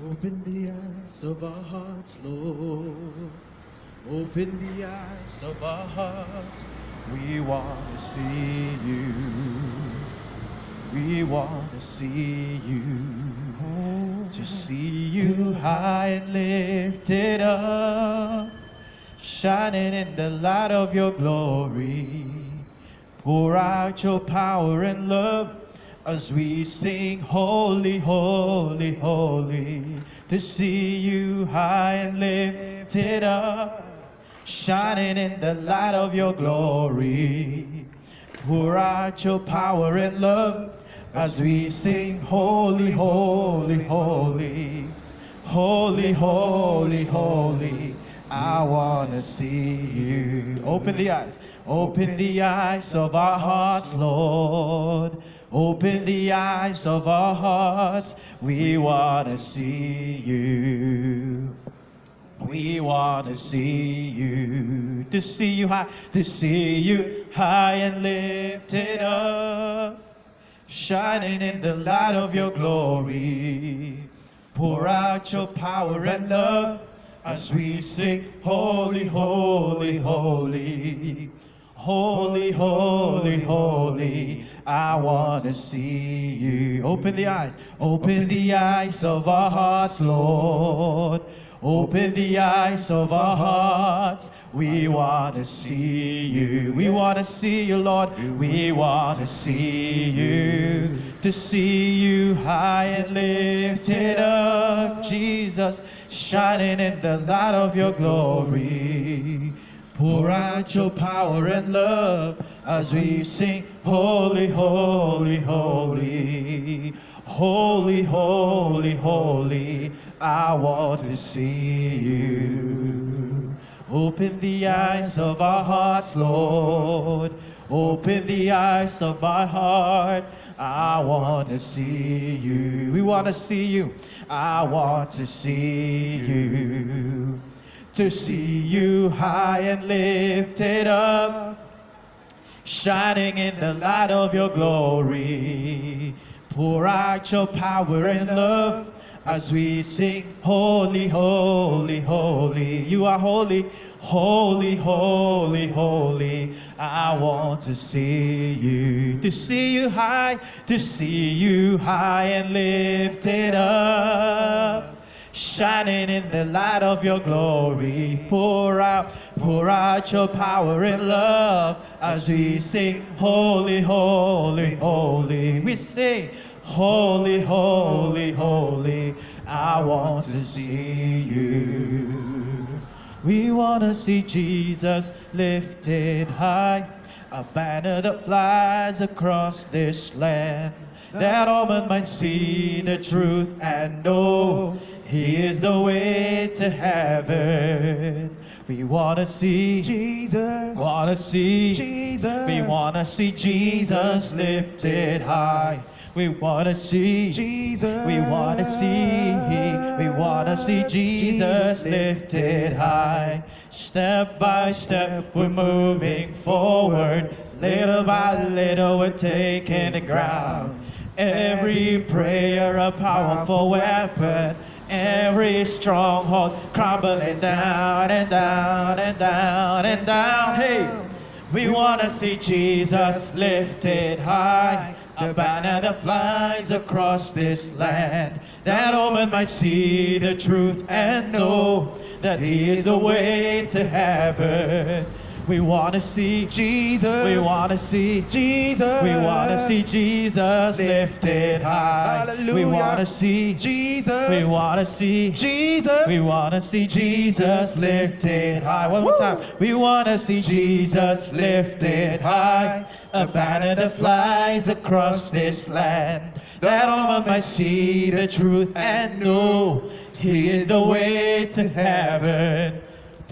Open the eyes of our hearts, Lord. Open the eyes of our hearts. We want to see you. We want to see you. To see you high and lifted up, shining in the light of your glory. Pour out your power and love as we sing holy, holy, holy. To see you high and lifted up, shining in the light of your glory. Pour out your power and love as we sing holy, holy, holy. Holy, holy, holy. I want to see you. Open the eyes. Open the eyes of our hearts, Lord. Open the eyes of our hearts. We want to see you. We want to see you. To see you high. To see you high and lifted up, shining in the light of your glory. Pour out your power and love as we sing holy, holy, holy. Holy, holy, holy. I want to see you. Open the eyes. Open the eyes of our hearts, Lord. Open the eyes of our hearts. We want to see you. We want to see you, Lord. We want to see you. To see you high and lifted up, Jesus, shining in the light of your glory. Pour out your power and love as we sing holy, holy, holy. Holy, holy, holy. I want to see you. Open the eyes of our hearts, Lord. Open the eyes of our heart. I want to see you. We want to see you. I want to see you. To see you high and lifted up, shining in the light of your glory. Pour out your power and love as we sing holy, holy, holy. You are holy, holy, holy, holy. I want to see you. To see you high, to see you high and lifted up, shining in the light of your glory. Pour out your power and love as we sing holy, holy, holy. We sing holy, holy, holy. I want to see you. We want to see Jesus lifted high, a banner that flies across this land, that all men might see the truth and know He is the way to heaven. We want to see Jesus, want to see Jesus. We want to see Jesus lifted high. We want to see Jesus. We want to see Jesus lifted high. Step by step we're moving forward. Little by little we're taking the ground. Every prayer a powerful weapon. Every stronghold crumbling down and down and down and down. Hey, we want to see Jesus lifted high, a banner that flies across this land, that all men might see the truth and know that He is the way to heaven. We want to see Jesus. We want to see Jesus. We want to see Jesus lifted high. Hallelujah. We want to see Jesus. We want to see Jesus. We want to see Jesus lifted high. One more time. We want to see Jesus lifted high, a banner that flies across this land, that all men might see the truth and know He is the way to heaven.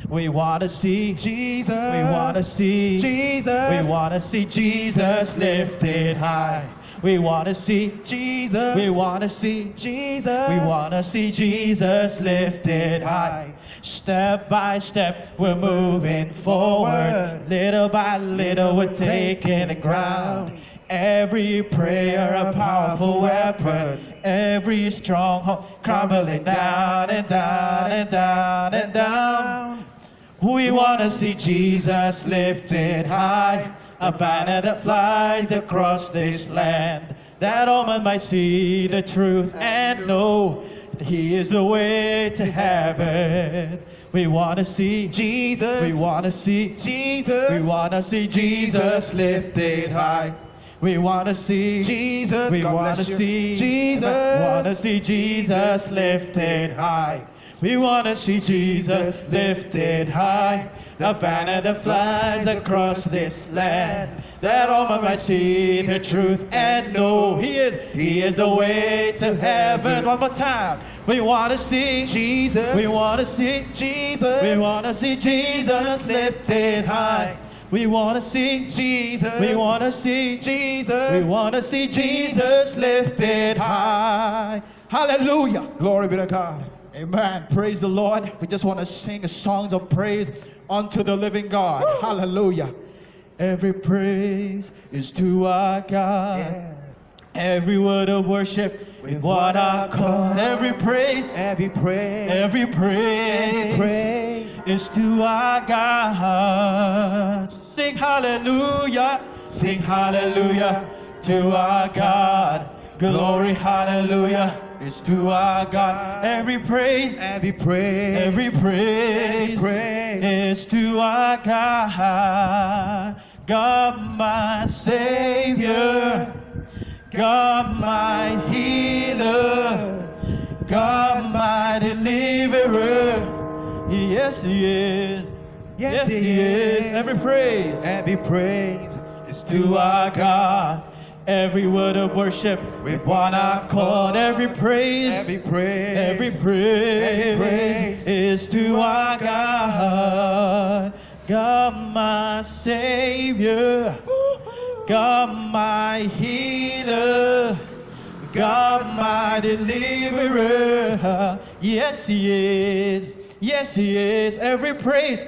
We want to see Jesus. We want to see Jesus. We want to see Jesus lifted high. We want to see Jesus. We want to see Jesus. We want to see Jesus lifted high. Step by step we're moving forward. Little by little we're taking the ground. Every prayer a powerful weapon. Every stronghold crumbling down and down and down and down. We want to see Jesus lifted high, a banner that flies across this land, that all men might see the truth and know that He is the way to heaven. We want to see Jesus. We want to see Jesus. We want to see Jesus lifted high. We want to see Jesus. We God want to bless you. see Jesus. Want to see Jesus lifted high. We want to see Jesus lifted high, a banner that flies across this land, that all men might see the truth and know He is the way to heaven. One more time. We want to see Jesus. We want to see Jesus. We want to see Jesus lifted high. We want to see Jesus. We want to see Jesus. We want to see Jesus lifted high. Hallelujah. Glory be to God. Amen. Praise the Lord. We just want to sing songs of praise unto the living God. Hallelujah. Every praise is to our God. Yeah. Every word of worship with one accord. Every praise, Every praise. every praise, Every praise. is to our God. Sing hallelujah. Sing hallelujah to our God. Glory, hallelujah, is to our God. Every praise, Every praise. every praise, Every praise. is to our God. God my Savior, God my healer, God my deliverer. Yes, He is. Yes, He is. Every praise Every praise is to our God. Every word of worship with one accord. Every praise, Every praise. every praise, Every praise is to our God. God my Savior, God my healer, God my deliverer. Yes, He is. Yes, He is. Every praise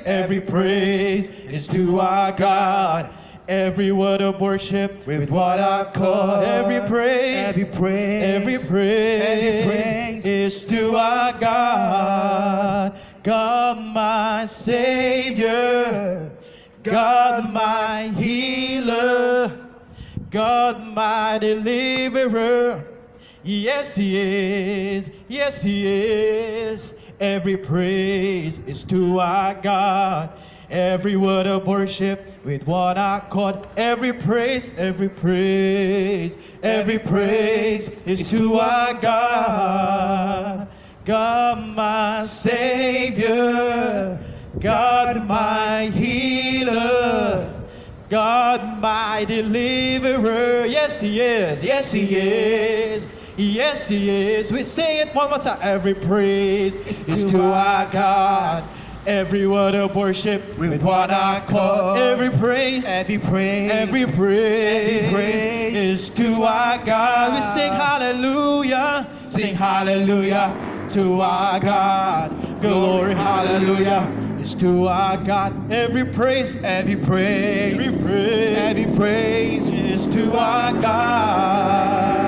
is to our God. Every word of worship with what I call. Every praise, Every praise. every praise, Every praise is to our God. God my Savior, God my healer, God my deliverer. Yes, He is. Yes, He is. Every praise is to our God. Every word of worship with one accord. Every praise, every praise, every praise is to our God. God my Savior, God my healer, God my deliverer. Yes, He is. Yes, He is. Yes, He is. We say it one more time. Every praise is to our God. Every word of worship with one accord. Every praise, Every praise. every praise, Every praise is to our God. We sing hallelujah. Sing hallelujah to our God. Glory, hallelujah, is to our God. Every praise, Every praise. every praise, Every praise is to our God.